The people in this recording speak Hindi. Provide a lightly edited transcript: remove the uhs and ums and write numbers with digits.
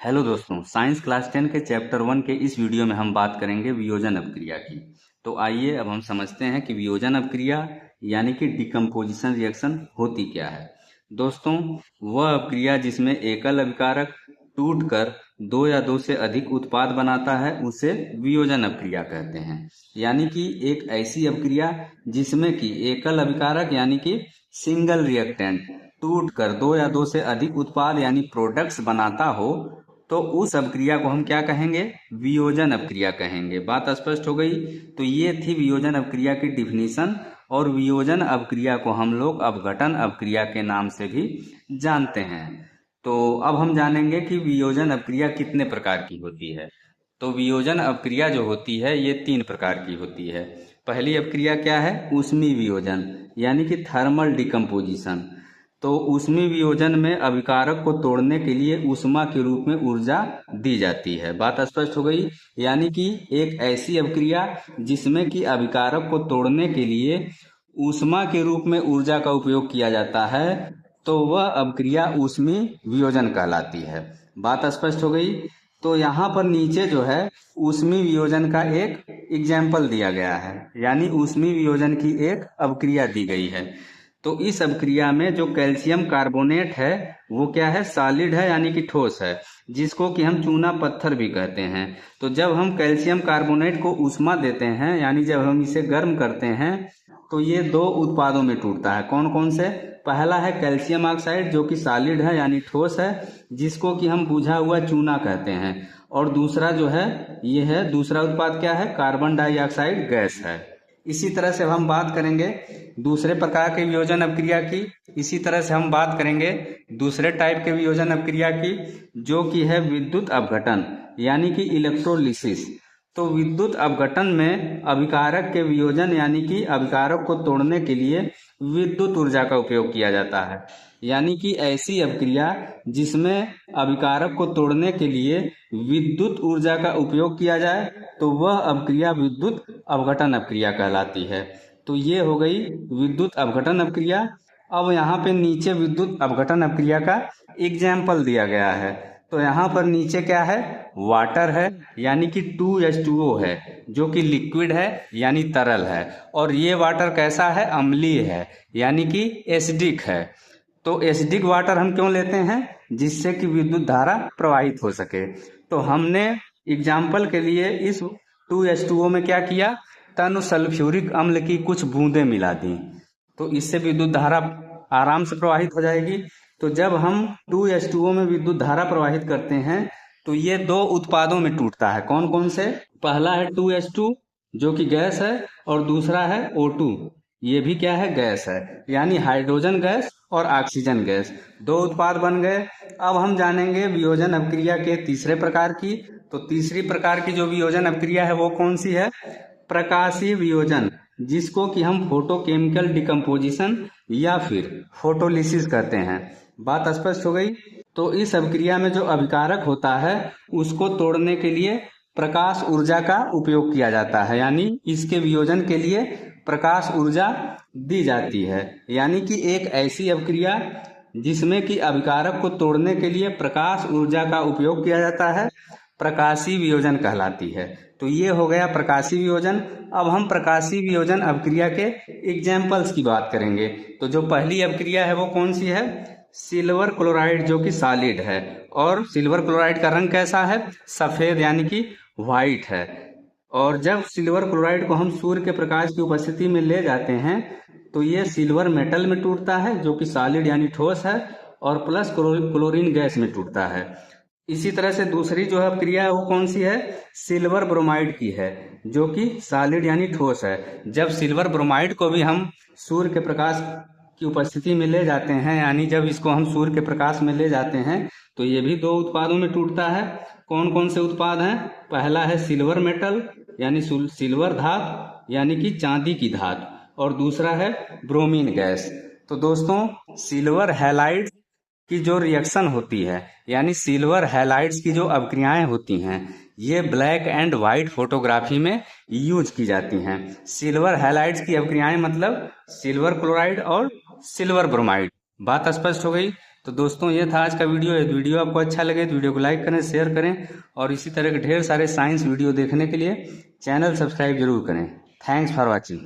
हेलो दोस्तों, साइंस क्लास 10 के चैप्टर 1 के इस वीडियो में हम बात करेंगे वियोजन अपक्रिया की। तो आइए अब हम समझते हैं कि वियोजन अपक्रिया यानी कि डिकम्पोजिशन रिएक्शन होती क्या है। दोस्तों, वह अपक्रिया जिसमें एकल अभिकारक टूटकर दो या दो से अधिक उत्पाद बनाता है उसे वियोजन अपक्रिया कहते हैं। यानी कि एक ऐसी अपक्रिया जिसमें कि एकल अभिकारक यानी कि सिंगल रिएक्टेंट टूटकर दो या दो से अधिक उत्पाद यानी प्रोडक्ट्स बनाता हो, तो उस अपक्रिया को हम क्या कहेंगे? वियोजन अपक्रिया कहेंगे। बात स्पष्ट हो गई। तो ये थी वियोजन अपक्रिया की डिफिनीशन, और वियोजन अपक्रिया को हम लोग अपघटन अपक्रिया के नाम से भी जानते हैं। तो अब हम जानेंगे कि वियोजन अपक्रिया कितने प्रकार की होती है। तो वियोजन अपक्रिया जो होती है ये 3 प्रकार की होती है। पहली अपक्रिया क्या है? ऊष्मीय वियोजन यानी कि थर्मल डिकम्पोजिशन। तो ऊष्मीय वियोजन में अभिकारक को तोड़ने के लिए ऊष्मा के रूप में ऊर्जा दी जाती है। बात स्पष्ट हो गई। यानी कि एक ऐसी अपक्रिया जिसमें कि अभिकारक को तोड़ने के लिए ऊष्मा के रूप में ऊर्जा का उपयोग किया जाता है, तो वह अपक्रिया ऊष्मीय वियोजन कहलाती है। बात स्पष्ट हो गई। तो यहाँ पर नीचे जो है ऊष्मीय वियोजन का एक एग्जाम्पल दिया गया है, यानी ऊष्मीय वियोजन की एक अपक्रिया दी गई है। तो इस अपक्रिया में जो कैल्शियम कार्बोनेट है वो क्या है? सॉलिड है यानी कि ठोस है, जिसको कि हम चूना पत्थर भी कहते हैं। तो जब हम कैल्शियम कार्बोनेट को ऊष्मा देते हैं यानी जब हम इसे गर्म करते हैं, तो ये दो उत्पादों में टूटता है। कौन कौन से? पहला है कैल्शियम ऑक्साइड जो कि सॉलिड है यानी ठोस है, जिसको कि हम बुझा हुआ चूना कहते हैं। और दूसरा जो है ये है, दूसरा उत्पाद क्या है? कार्बन डाइऑक्साइड गैस है। इसी तरह से हम बात करेंगे दूसरे प्रकार के वियोजन अपक्रिया की। इसी तरह से हम बात करेंगे दूसरे टाइप के वियोजन अपक्रिया की, जो कि है विद्युत अपघटन यानी कि इलेक्ट्रोलिसिस। तो विद्युत अपघटन में अभिकारक के वियोजन यानी कि अभिकारक को तोड़ने के लिए विद्युत ऊर्जा का उपयोग किया जाता है। यानी कि ऐसी अपक्रिया जिसमें अभिकारक को तोड़ने के लिए विद्युत ऊर्जा का उपयोग किया जाए, तो वह अपक्रिया विद्युत अपघटन अपक्रिया कहलाती है। तो ये हो गई विद्युत अपघटन अपक्रिया। अब यहाँ पे नीचे विद्युत अपघटन अपक्रिया का एग्जाम्पल दिया गया है। तो यहाँ पर नीचे क्या है? वाटर है यानी कि 2H2O है, जो कि लिक्विड है यानी तरल है। और ये वाटर कैसा है? अम्लीय है यानी कि एसिडिक है। तो एसिडिक वाटर हम क्यों लेते हैं? जिससे कि विद्युत धारा प्रवाहित हो सके। तो हमने एग्जाम्पल के लिए इस 2H2O में क्या किया? तनु सल्फ्यूरिक अम्ल की कुछ बूंदें मिला दी, तो इससे विद्युत धारा आराम से प्रवाहित हो जाएगी। तो जब हम 2H2O में विद्युत धारा प्रवाहित करते हैं तो ये दो उत्पादों में टूटता है। कौन कौन से? पहला है 2H2 जो कि गैस है, और दूसरा है O2, ये भी क्या है? गैस है। यानी हाइड्रोजन गैस और ऑक्सीजन गैस, दो उत्पाद बन गए। अब हम जानेंगे वियोजन अपक्रिया के तीसरे प्रकार की। तो तीसरी प्रकार की जो वियोजन अपक्रिया है वो कौन सी है? प्रकाशीय वियोजन, जिसको कि हम फोटोकेमिकल डिकम्पोजिशन या फिर फोटोलिसिस कहते हैं। बात स्पष्ट हो गई। तो इस अपक्रिया में जो अभिकारक होता है उसको तोड़ने के लिए प्रकाश ऊर्जा का उपयोग किया जाता है, यानी इसके वियोजन के लिए प्रकाश ऊर्जा दी जाती है। यानी कि एक ऐसी अपक्रिया जिसमें कि अभिकारक को तोड़ने के लिए प्रकाश ऊर्जा का उपयोग किया जाता है, प्रकाशीय वियोजन कहलाती है। तो ये हो गया प्रकाशीय वियोजन। अब हम प्रकाशीय वियोजन अपक्रिया के एग्जाम्पल्स की बात करेंगे। तो जो पहली अपक्रिया है वो कौन सी है? सिल्वर क्लोराइड जो कि सॉलिड है। और सिल्वर क्लोराइड का रंग कैसा है? सफेद यानी कि व्हाइट है। और जब सिल्वर क्लोराइड को हम सूर्य के प्रकाश की उपस्थिति में ले जाते हैं तो ये सिल्वर मेटल में टूटता है जो कि सॉलिड यानी ठोस है, और प्लस क्लोरीन गैस में टूटता है। इसी तरह से दूसरी जो अपक्रिया है वो कौन सी है? सिल्वर ब्रोमाइड की है, जो कि सॉलिड यानी ठोस है। जब सिल्वर ब्रोमाइड को भी हम सूर्य के प्रकाश की उपस्थिति में ले जाते हैं, यानी जब इसको हम सूर्य के प्रकाश में ले जाते हैं, तो ये भी दो उत्पादों में टूटता है। कौन कौन से उत्पाद हैं? पहला है सिल्वर मेटल यानी सिल्वर धातु यानी कि चांदी की धातु, और दूसरा है ब्रोमीन गैस। तो दोस्तों, सिल्वर हैलाइड की जो रिएक्शन होती है यानी सिल्वर हैलाइड्स की जो अपक्रियाएं होती हैं, ये ब्लैक एंड व्हाइट फोटोग्राफी में यूज की जाती हैं। सिल्वर हैलाइड्स की अपक्रियाएं मतलब सिल्वर क्लोराइड और सिल्वर ब्रोमाइड। बात स्पष्ट हो गई। तो दोस्तों ये था आज का वीडियो। यदि वीडियो आपको अच्छा लगे तो वीडियो को लाइक करें, शेयर करें और इसी तरह के ढेर सारे साइंस वीडियो देखने के लिए चैनल सब्सक्राइब जरूर करें। Thanks for watching.